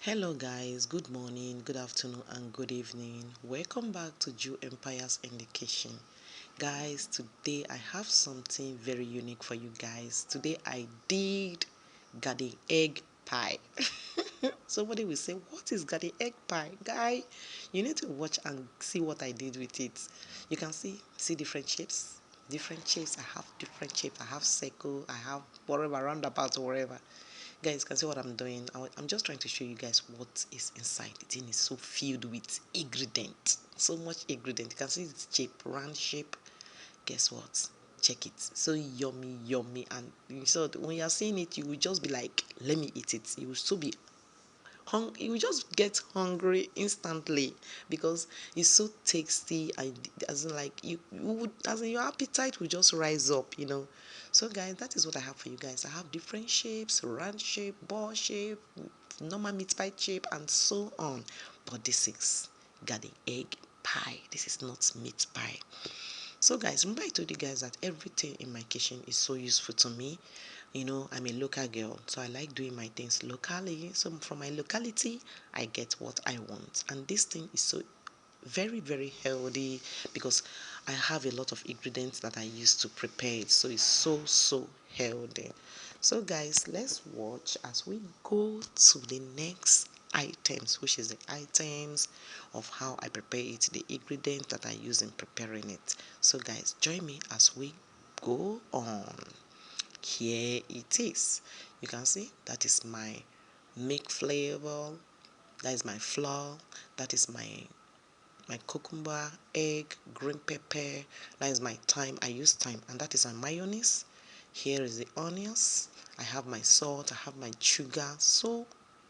Hello guys, good morning, good afternoon and good evening. Welcome back to Jew Empire's Indication. Guys, today I have something very unique for you guys. Today I did garden egg pie. Somebody will say, what is garden egg pie? Guy, you need to watch and see what I did with it. You can see different shapes. Different shapes. I have different shapes. I have circle, I have whatever, roundabout, whatever. Guys, can see what I'm doing. I'm just trying to show you guys what is inside. The thing is so filled with ingredient, so much ingredient. You can see it's shape, round shape. Guess what? Check it. So yummy, yummy, and so when you're seeing it, you will just be like, let me eat it. You will so be you will just get hungry instantly because it's so tasty. As in like you would, as in your appetite will just rise up. So guys, that is what I have for you guys. I have different shapes: round shape, ball shape, normal meat pie shape, and so on. But this is garden egg pie. This is not meat pie. So guys, remember I told you guys that everything in my kitchen is so useful to me. I'm a local girl, so I like doing my things locally. So from my locality, I get what I want. And this thing is so very, very healthy because I have a lot of ingredients that I use to prepare it. So it's so, so healthy. So guys, let's watch as we go to the next items, which is the items of how I prepare it, the ingredients that I use in preparing it. So guys, join me as we go on. Here it is. You can see that is my milk flavor, that is my flour, that is my cucumber, egg, green pepper, that is my thyme. I use thyme, and that is my mayonnaise. Here is the onions. I have my salt, I have my sugar. So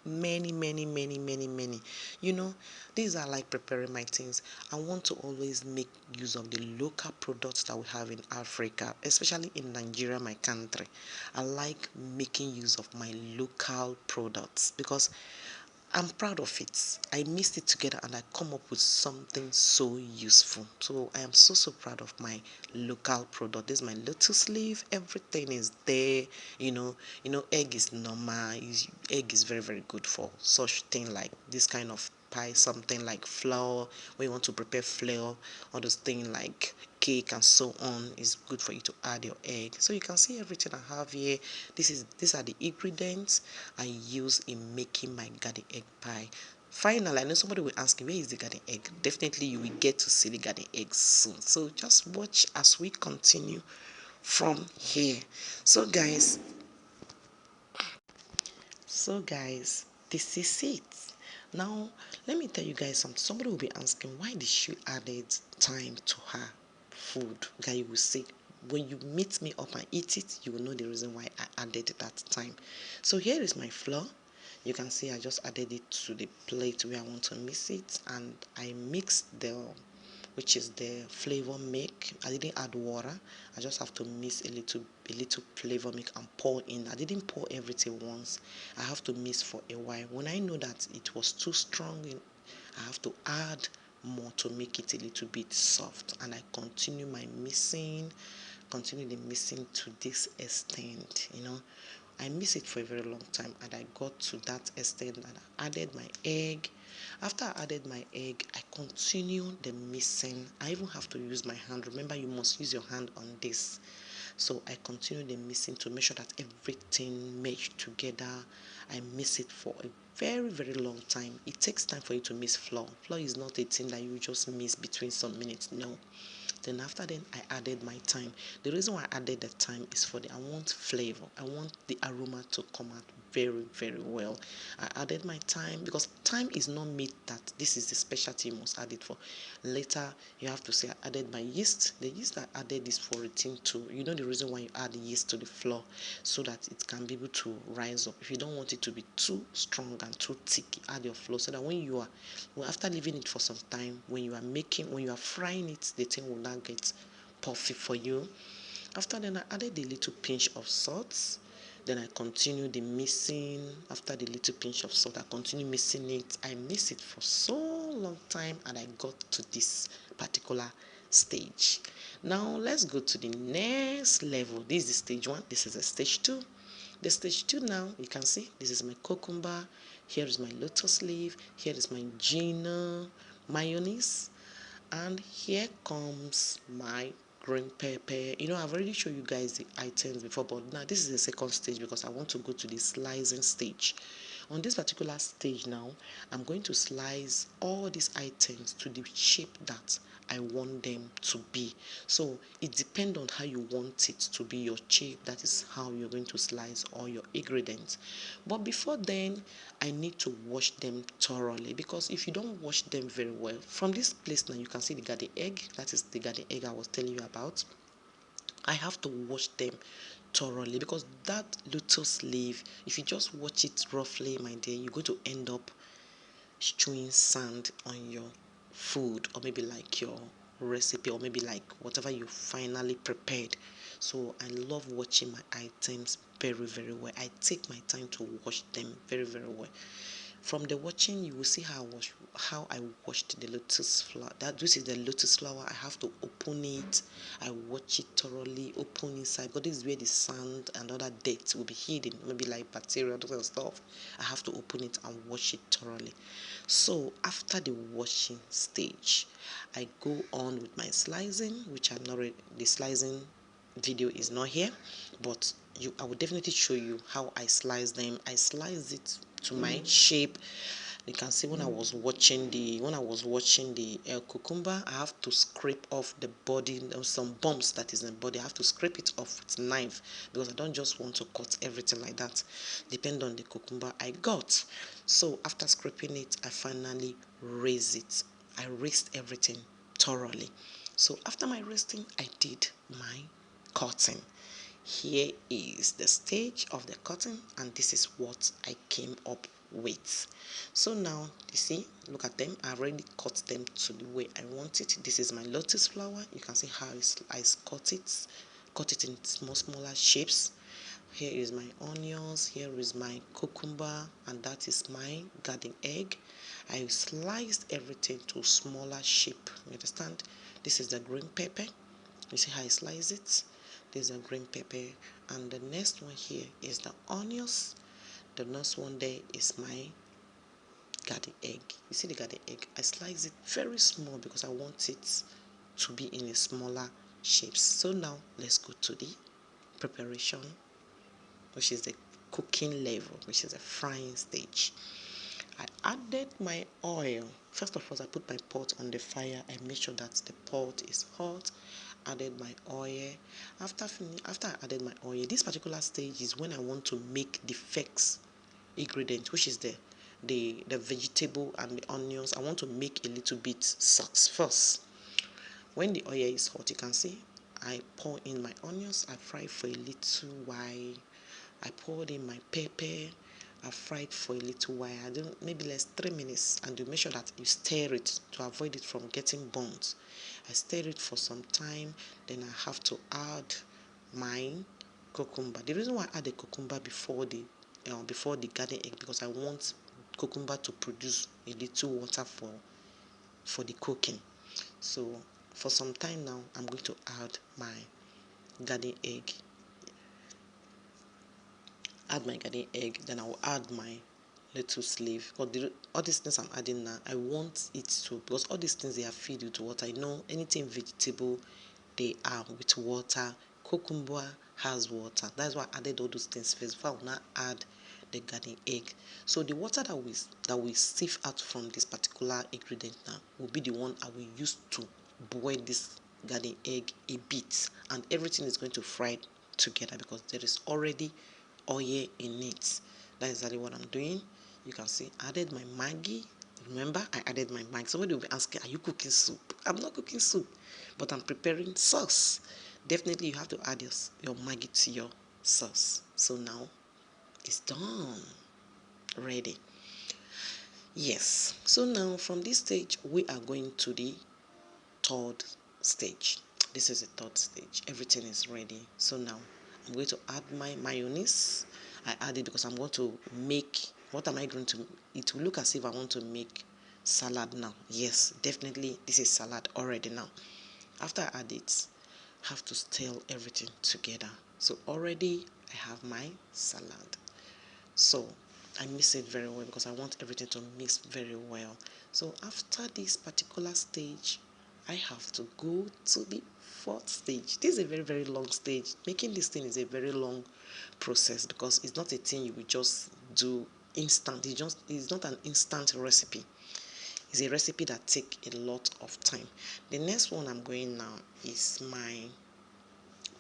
many, many, many, many, many. These are like preparing my things. I want to always make use of the local products that we have in Africa, especially in Nigeria, my country. I like making use of my local products because I'm proud of it. I mixed it together and I come up with something so useful. So I am so, so proud of my local product. This is my lotus leaf. Everything is there. Egg is normal. Egg is very, very good for such thing like this kind of pie, something like flour, when you want to prepare flour, all those things like cake and so on. Is good for you to add your egg. So you can see everything I have here. These are the ingredients I use in making my garden egg pie. Finally, I know somebody will ask me, where is the garden egg? Definitely you will get to see the garden egg soon. So just watch as we continue from here. So guys, this is it. Now, let me tell you guys something. Somebody will be asking, why did she added time to her food? Guy, you will say, when you meet me up and eat it, you will know the reason why I added that time. So here is my flour. You can see I just added it to the plate where I want to mix it, and I mixed the which is the flavor milk. I didn't add water. I just have to mix a little flavor milk and pour in. I didn't pour everything once. I have to mix for a while. When I know that it was too strong, I have to add more to make it a little bit soft. And I continue the mixing to this extent. I miss it for a very long time, and I got to that extent and I added my egg. After I added my egg, I continue the mixing. I even have to use my hand. Remember, you must use your hand on this. So I continue the mixing to make sure that everything meshed together. I mix it for a very, very long time. It takes time for you to mix flour. Flour is not a thing that you just mix between some minutes. No. Then after then I added my thyme. The reason why I added the thyme is I want flavor. I want the aroma to come out very, very well. I added my thyme because thyme is not meat that this is the specialty you must add it for. Later you have to say I added my yeast. The yeast I added is for a thing to, the reason why you add yeast to the flour, so that it can be able to rise up. If you don't want it to be too strong and too thick, add your flour so that after leaving it for some time, when you are frying it, the thing will now get puffy for you. After then, I added a little pinch of salt. Then I continue the mixing. After the little pinch of salt, I continue mixing it. I mix it for so long time, and I got to this particular stage. Now let's go to the next level. This is the stage 1. This is the stage 2. The stage 2 now, you can see this is my cucumber, here is my lotus leaf, here is my gina mayonnaise, and here comes my green pepper. I've already shown you guys the items before, but now this is the second stage because I want to go to the slicing stage. On this particular stage now, I'm going to slice all these items to the shape that I want them to be. So it depends on how you want it to be, your shape. That is how you're going to slice all your ingredients. But before then, I need to wash them thoroughly, because if you don't wash them very well, from this place now you can see the garden egg. That is the garden egg I was telling you about. I have to wash them thoroughly, because that lotus leaf, if you just watch it roughly, my dear, you're going to end up strewing sand on your food, or maybe like your recipe, or maybe like whatever you finally prepared. So I love watching my items very, very well. I take my time to wash them very, very well. From the watching, you will see how I washed the lotus flower. This is the lotus flower. I have to open it. I watch it thoroughly, open inside, because this is where the sand and other dirt will be hidden, maybe like bacteria and other stuff. I have to open it and wash it thoroughly. So after the washing stage, I go on with my slicing, which I'm not ready. The slicing video is not here, but I will definitely show you how I slice them. I slice it to my shape. You can see when I was watching the cucumber, I have to scrape off the body, some bumps that is in the body. I have to scrape it off with a knife, because I don't just want to cut everything like that. Depend on the cucumber I got. So after scraping it, I finally raise it. I raised everything thoroughly. So after my raising, I did my cutting. Here is the stage of the cutting, and this is what I came up with. So now you see, look at them. I've already cut them to the way I want it. This is my lotus flower. You can see how I cut it in smaller shapes. Here is my onions, here is my cucumber, and that is my garden egg. I sliced everything to smaller shape. You understand? This is the green pepper. You see how I slice it? This is a green pepper, and the next one here is the onions. The next one there is my garden egg. You see the garden egg? I slice it very small because I want it to be in a smaller shapes. So now let's go to the preparation, which is the cooking level, which is the frying stage. I added my oil. First of all, I put my pot on the fire. I make sure that the pot is hot. Added my oil. After I added my oil, this particular stage is when I want to make the first ingredient, which is the vegetable and the onions. I want to make a little bit sauce first. When the oil is hot, you can see I pour in my onions. I fry for a little while. I poured in my pepper. I fried for a little while. Maybe less 3 minutes, and you make sure that you stir it to avoid it from getting burnt. I stir it for some time. Then I have to add my cucumber. The reason why I add the cucumber before the garden egg, because I want cucumber to produce a little water for the cooking. So for some time now, I'm going to add my garden egg. Then I'll add my lettuce leaf. But all these things I'm adding now, I want it to, because all these things, they are filled with water. Anything vegetable, they are with water. Cucumber has water. That's why I added all those things first. Before I will not add the garden egg. So the water that we sieve out from this particular ingredient now will be the one I will use to boil this garden egg a bit, and everything is going to fry together because there is already oil in it. That's exactly what I'm doing. You can see I added my Maggi. Remember, I added my Maggi. Somebody will be asking, are you cooking soup? I'm not cooking soup, but I'm preparing sauce. Definitely you have to add your Maggi to your sauce. So now it's done. Ready. Yes. So now from this stage, we are going to the third stage. This is the third stage. Everything is ready. So now I'm going to add my mayonnaise. I add it because I'm going to make, what am I going to, it will look as if I want to make salad now. Yes, definitely this is salad already now. After I add it, I have to stir everything together. So already I have my salad. So I mix it very well because I want everything to mix very well. So after this particular stage, I have to go to the fourth stage. This is a very, very long stage. Making this thing is a very long process because it's not a thing you will just do instant. It's not an instant recipe. It's a recipe that takes a lot of time. The next one I'm going now is my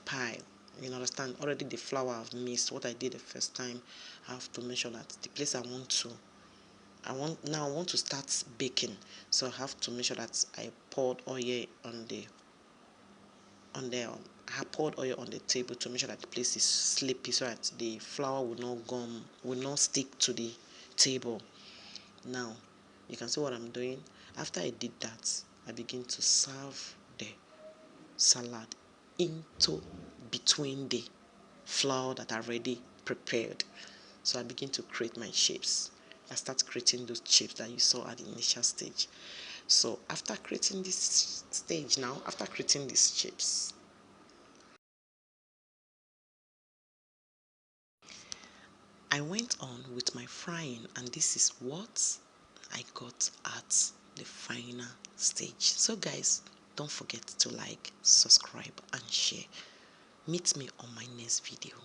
pie. You understand? Already the flour I've mixed. What I did the first time, I have to make sure that the place I want to start baking. So I have to make sure that I poured oil I poured oil on the table to make sure that the place is sleepy so that the flour will not stick to the table. Now you can see what I'm doing. After I did that, I begin to serve the salad into between the flour that I already prepared. So I begin to create my shapes. I start creating those shapes that you saw at the initial stage. So after creating this stage now, after creating these shapes, I went on with my frying, and this is what I got at the final stage. So guys, don't forget to like, subscribe and share. Meet me on my next video.